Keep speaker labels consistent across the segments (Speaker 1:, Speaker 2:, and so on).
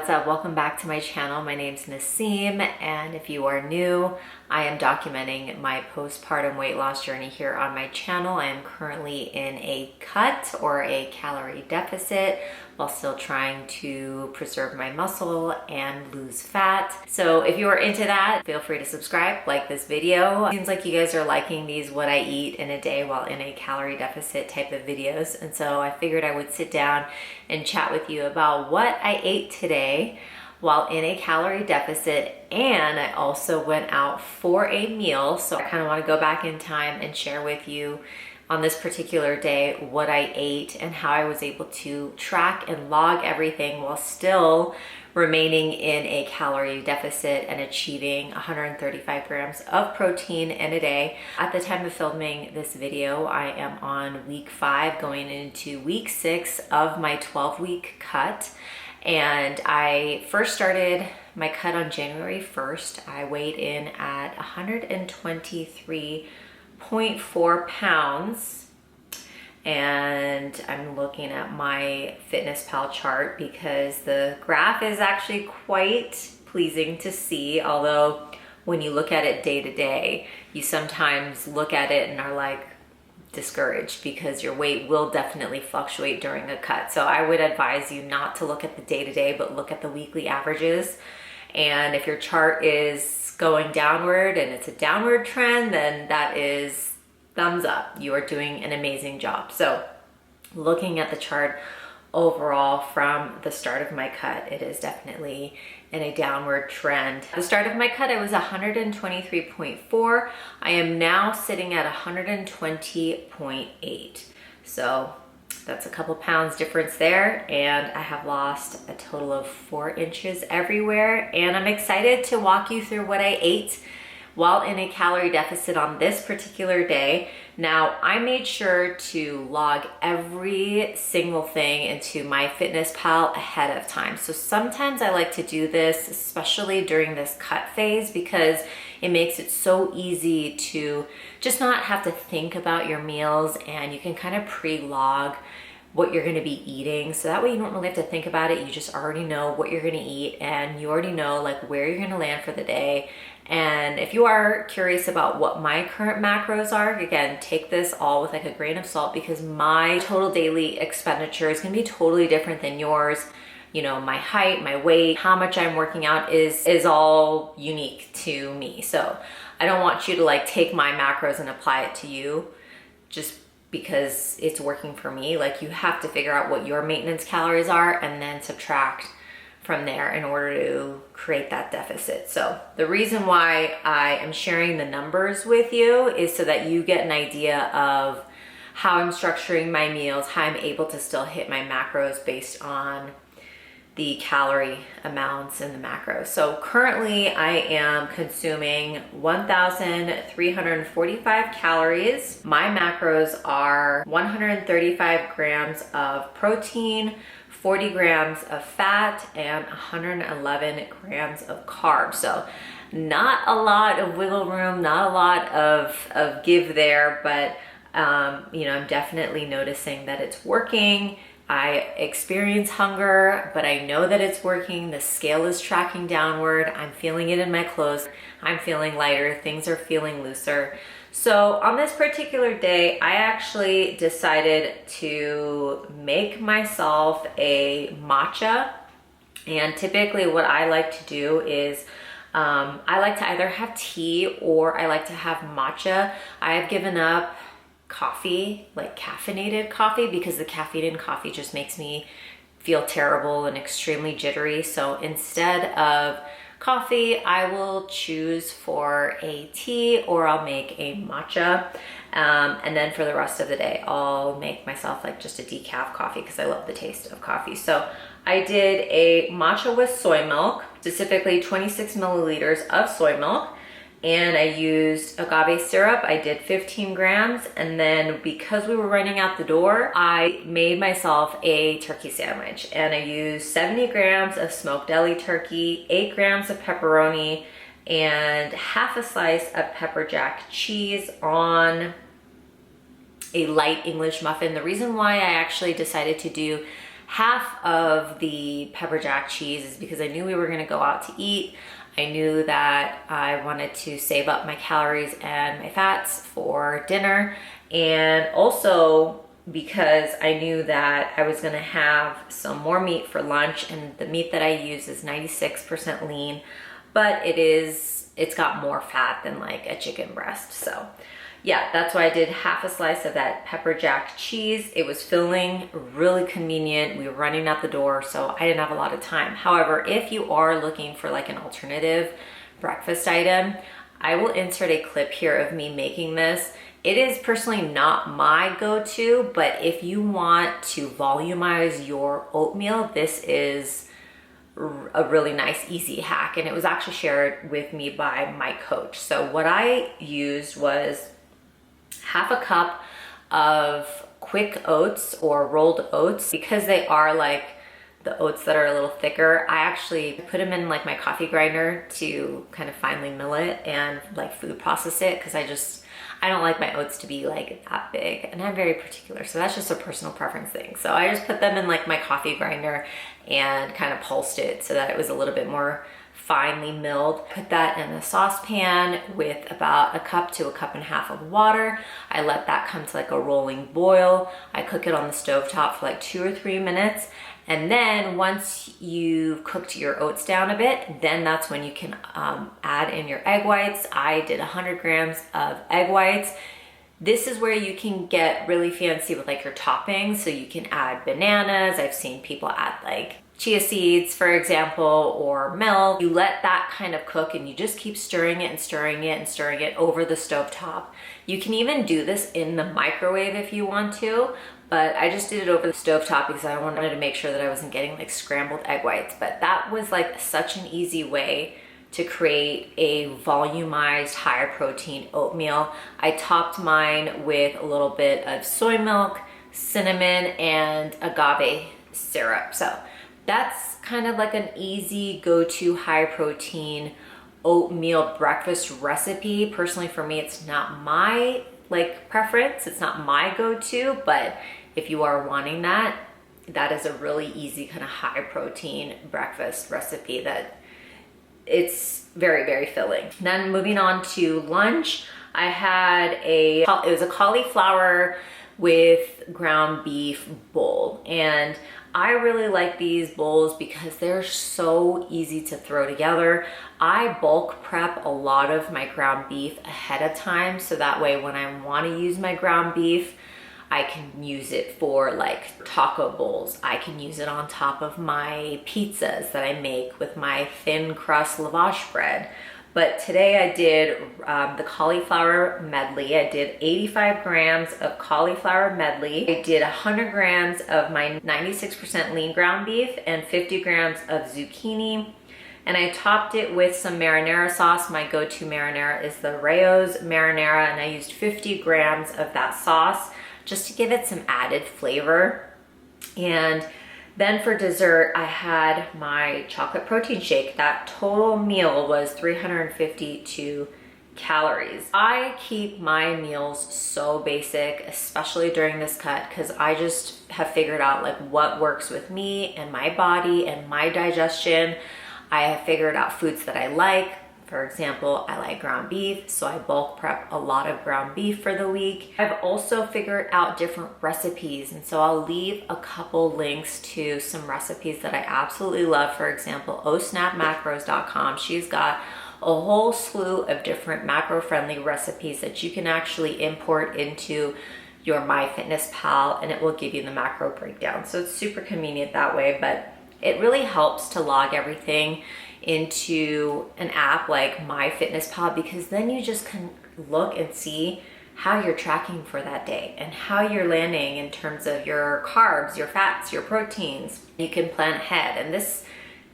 Speaker 1: what's up? Welcome back to my channel. My name's Naseem, and if you are new, I am documenting my postpartum weight loss journey here on my channel. I am currently in a cut or a calorie deficit while still trying to preserve my muscle and lose fat. So if you are into that, feel free to subscribe, like this video. Seems like you guys are liking these what I eat in a day while in a calorie deficit type of videos. And so I figured I would sit down and chat with you about what I ate today while in a calorie deficit, and I also went out for a meal. So I kind of want to go back in time and share with you on this particular day what I ate and how I was able to track and log everything while still remaining in a calorie deficit and achieving 135 grams of protein in a day. At the time of filming this video, I am on week 5 going into week 6 of my 12-week cut. And I first started my cut on January 1st. I weighed in at 123.4 pounds. And I'm looking at my FitnessPal chart because the graph is actually quite pleasing to see. Although when you look at it day to day, you sometimes look at it and are like, discouraged because your weight will definitely fluctuate during a cut. So I would advise you not to look at the day-to-day, but look at the weekly averages. And if your chart is going downward and it's a downward trend, then that is thumbs up. You are doing an amazing job. So looking at the chart overall from the start of my cut, it is definitely in a downward trend. At the start of my cut, I was 123.4. I am now sitting at 120.8. So that's a couple pounds difference there, and I have lost a total of 4 inches everywhere. And I'm excited to walk you through what I ate while in a calorie deficit on this particular day. Now, I made sure to log every single thing into my FitnessPal ahead of time. So sometimes I like to do this, especially during this cut phase, because it makes it so easy to just not have to think about your meals, and you can kind of pre-log what you're gonna be eating. So that way you don't really have to think about it. You just already know what you're gonna eat, and you already know like where you're gonna land for the day. And if you are curious about what my current macros are, again, take this all with like a grain of salt, because my total daily expenditure is gonna be totally different than yours. You know, my height, my weight, how much I'm working out is all unique to me. So I don't want you to like take my macros and apply it to you just because it's working for me. Like, you have to figure out what your maintenance calories are and then subtract from there in order to create that deficit. So the reason why I am sharing the numbers with you is so that you get an idea of how I'm structuring my meals, how I'm able to still hit my macros based on the calorie amounts in the macros. So currently I am consuming 1,345 calories. My macros are 135 grams of protein, 40 grams of fat, and 111 grams of carbs. So not a lot of wiggle room, not a lot of give there, but you know, I'm definitely noticing that it's working. I experience hunger, but I know that it's working. The scale is tracking downward. I'm feeling it in my clothes. I'm feeling lighter. Things are feeling looser. So on this particular day, I actually decided to make myself a matcha. And typically what I like to do is I like to either have tea or I like to have matcha. I have given up coffee, like caffeinated coffee, because the caffeine in coffee just makes me feel terrible and extremely jittery. So instead of coffee, I will choose for a tea or I'll make a matcha. And then for the rest of the day, I'll make myself like just a decaf coffee because I love the taste of coffee. So I did a matcha with soy milk, specifically 26 milliliters of soy milk. And I used agave syrup. I did 15 grams. And then because we were running out the door, I made myself a turkey sandwich. And I used 70 grams of smoked deli turkey, 8 grams of pepperoni, and half a slice of pepper jack cheese on a light English muffin. The reason why I actually decided to do Half of the pepper jack cheese is because I knew we were gonna go out to eat. I knew that I wanted to save up my calories and my fats for dinner, and also because I knew that I was gonna have some more meat for lunch, and the meat that I use is 96% lean, but it's got more fat than like a chicken breast. So yeah, that's why I did half a slice of that pepper jack cheese. It was filling, really convenient. We were running out the door, so I didn't have a lot of time. However, if you are looking for like an alternative breakfast item, I will insert a clip here of me making this. It is personally not my go-to, but if you want to volumize your oatmeal, this is a really nice, easy hack. And it was actually shared with me by my coach. So what I used was half a cup of quick oats or rolled oats. Because they are like the oats that are a little thicker, I actually put them in like my coffee grinder to kind of finely mill it and like food process it, because I don't like my oats to be like that big, and I'm very particular, so that's just a personal preference thing. So I just put them in like my coffee grinder and kind of pulsed it so that it was a little bit more finely milled. Put that in a saucepan with about a cup to a cup and a half of water. I let that come to like a rolling boil. I cook it on the stovetop for like 2 or 3 minutes. And then once you've cooked your oats down a bit, then that's when you can add in your egg whites. I did 100 grams of egg whites. This is where you can get really fancy with like your toppings. So you can add bananas. I've seen people add like chia seeds, for example, or milk. You let that kind of cook, and you just keep stirring it and stirring it and stirring it over the stovetop. You can even do this in the microwave if you want to, but I just did it over the stovetop because I wanted to make sure that I wasn't getting like scrambled egg whites. But that was like such an easy way to create a volumized, higher protein oatmeal. I topped mine with a little bit of soy milk, cinnamon, and agave syrup. So that's kind of like an easy go-to high protein oatmeal breakfast recipe. Personally, for me, it's not my like preference. It's not my go-to, but if you are wanting that, that is a really easy kind of high protein breakfast recipe that it's very, very filling. Then moving on to lunch, I had it was a cauliflower with ground beef bowl. And I really like these bowls because they're so easy to throw together. I bulk prep a lot of my ground beef ahead of time, so that way when I want to use my ground beef, I can use it for like taco bowls. I can use it on top of my pizzas that I make with my thin crust lavash bread. But today I did the cauliflower medley. I did 85 grams of cauliflower medley. I did 100 grams of my 96% lean ground beef and 50 grams of zucchini. And I topped it with some marinara sauce. My go-to marinara is the Rao's marinara, and I used 50 grams of that sauce just to give it some added flavor. And then for dessert, I had my chocolate protein shake. That total meal was 352 calories. I keep my meals so basic, especially during this cut, because I just have figured out like what works with me and my body and my digestion. I have figured out foods that I like. For example, I like ground beef, so I bulk prep a lot of ground beef for the week. I've also figured out different recipes, and so I'll leave a couple links to some recipes that I absolutely love. For example, osnapmacros.com. She's got a whole slew of different macro-friendly recipes that you can actually import into your MyFitnessPal, and it will give you the macro breakdown. So it's super convenient that way, but it really helps to log everything into an app like MyFitnessPal, because then you just can look and see how you're tracking for that day and how you're landing in terms of your carbs, your fats, your proteins. You can plan ahead. And this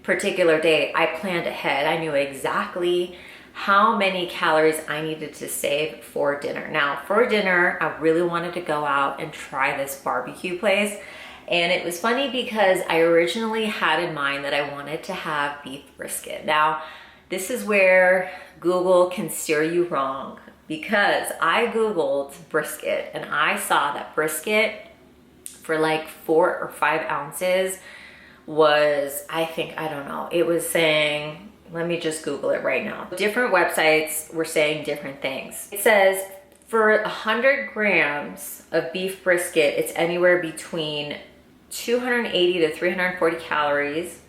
Speaker 1: particular day, I planned ahead. I knew exactly how many calories I needed to save for dinner. Now, for dinner, I really wanted to go out and try this barbecue place. And it was funny because I originally had in mind that I wanted to have beef brisket. Now, this is where Google can steer you wrong, because I Googled brisket and I saw that brisket for like 4 or 5 ounces was, I think, I don't know, it was saying, let me just Google it right now. Different websites were saying different things. It says for 100 grams of beef brisket, it's anywhere between 280 to 340 calories,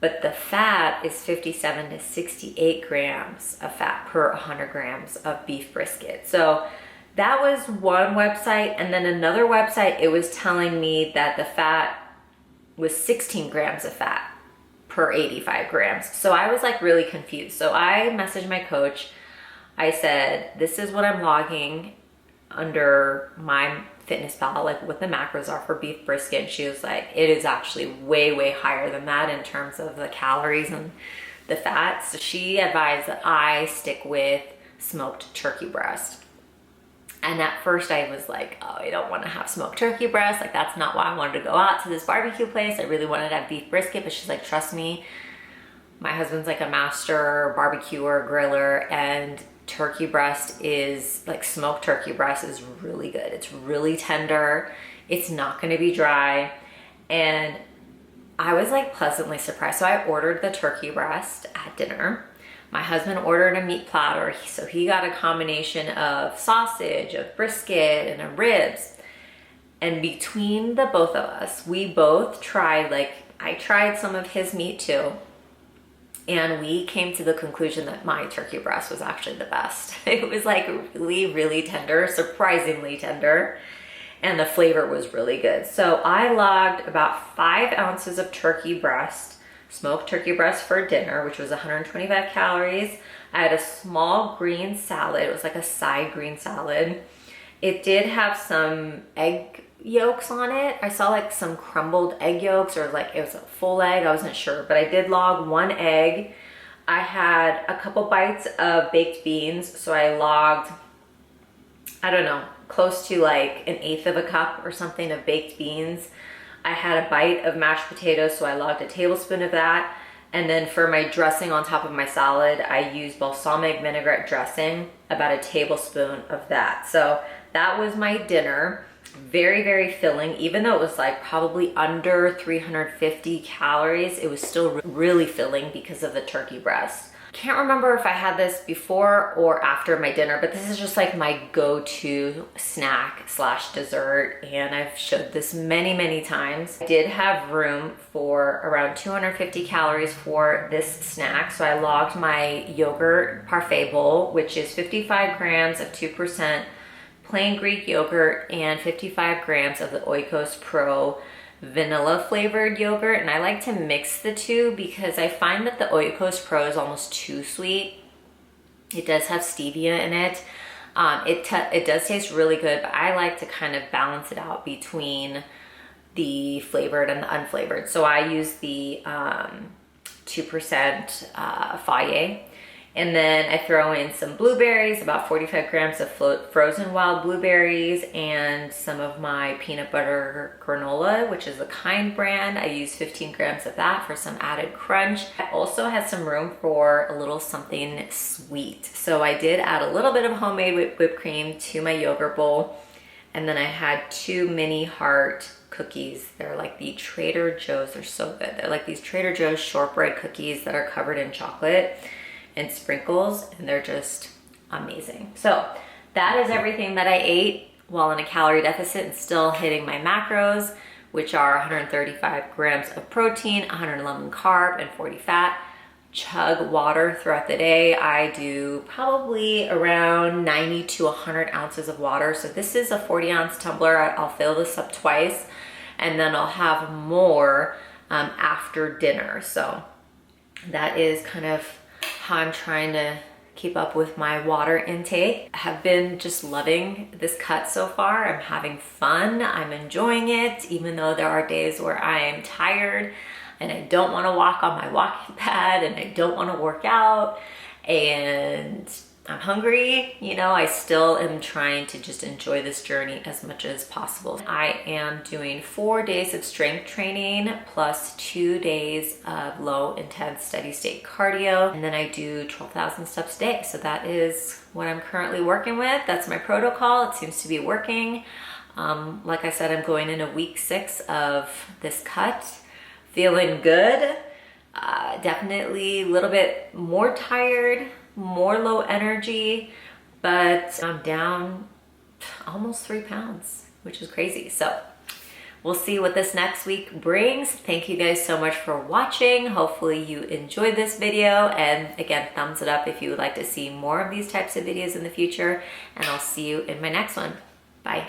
Speaker 1: but the fat is 57 to 68 grams of fat per 100 grams of beef brisket. So that was one website. And then another website, it was telling me that the fat was 16 grams of fat per 85 grams. So I was like really confused. So I messaged my coach. I said, this is what I'm logging under my MyFitnessPal, like what the macros are for beef brisket. And she was like, it is actually way, way higher than that in terms of the calories and the fats. So she advised that I stick with smoked turkey breast. And at first I was like, oh, I don't want to have smoked turkey breast. Like, that's not why I wanted to go out to this barbecue place. I really wanted to have beef brisket, but she's like, trust me, my husband's like a master barbecuer, griller, and turkey breast is like, smoked turkey breast is really good. It's really tender. It's not going to be dry. And I was like pleasantly surprised. So I ordered the turkey breast at dinner. My husband ordered a meat platter, so he got a combination of sausage, of brisket, and of ribs. And between the both of us, we both tried, like, I tried some of his meat too, and we came to the conclusion that my turkey breast was actually the best. It was like really, really tender, surprisingly tender, and the flavor was really good. So I logged about 5 ounces of turkey breast, smoked turkey breast for dinner, which was 125 calories. I had a small green salad. It was like a side green salad. It did have some egg yolks on it. I saw like some crumbled egg yolks, or like it was a full egg. I wasn't sure, but I did log 1 egg. I had a couple bites of baked beans. So I logged, I don't know, close to like 1/8 of a cup or something of baked beans. I had a bite of mashed potatoes, so I logged a tablespoon of that. And then for my dressing on top of my salad, I used balsamic vinaigrette dressing, about a tablespoon of that. So that was my dinner. Very, very filling. Even though it was like probably under 350 calories, it was still really filling because of the turkey breast. Can't remember if I had this before or after my dinner, but this is just like my go-to snack slash dessert, and I've showed this many, many times. I did have room for around 250 calories for this snack, so I logged my yogurt parfait bowl, which is 55 grams of 2% plain Greek yogurt and 55 grams of the Oikos Pro vanilla flavored yogurt. And I like to mix the two because I find that the Oikos Pro is almost too sweet. It does have stevia in it. It does taste really good, but I like to kind of balance it out between the flavored and the unflavored. So I use the 2% Faye. And then I throw in some blueberries, about 45 grams of frozen wild blueberries, and some of my peanut butter granola, which is the Kind brand. I use 15 grams of that for some added crunch. I also had some room for a little something sweet. So I did add a little bit of homemade whipped cream to my yogurt bowl. And then I had 2 mini heart cookies. They're like the Trader Joe's. They're so good. They're like these Trader Joe's shortbread cookies that are covered in chocolate and sprinkles, and they're just amazing. So that is everything that I ate while in a calorie deficit and still hitting my macros, which are 135 grams of protein, 111 carb, and 40 fat. Chug water throughout the day. I do probably around 90 to 100 ounces of water. So this is a 40-ounce tumbler. I'll fill this up twice, and then I'll have more after dinner. So that is kind of how I'm trying to keep up with my water intake. I have been just loving this cut so far. I'm having fun. I'm enjoying it, even though there are days where I am tired and I don't want to walk on my walking pad and I don't want to work out and I'm hungry. You know, I still am trying to just enjoy this journey as much as possible. I am doing 4 days of strength training plus 2 days of low intense steady state cardio. And then I do 12,000 steps a day. So that is what I'm currently working with. That's my protocol. It seems to be working. Like I said, I'm going into week 6 of this cut. Feeling good. Definitely a little bit more tired, more low energy, but I'm down almost 3 pounds, which is crazy. So we'll see what this next week brings. Thank you guys so much for watching. Hopefully you enjoyed this video, and again, thumbs it up if you would like to see more of these types of videos in the future, and I'll see you in my next one. Bye.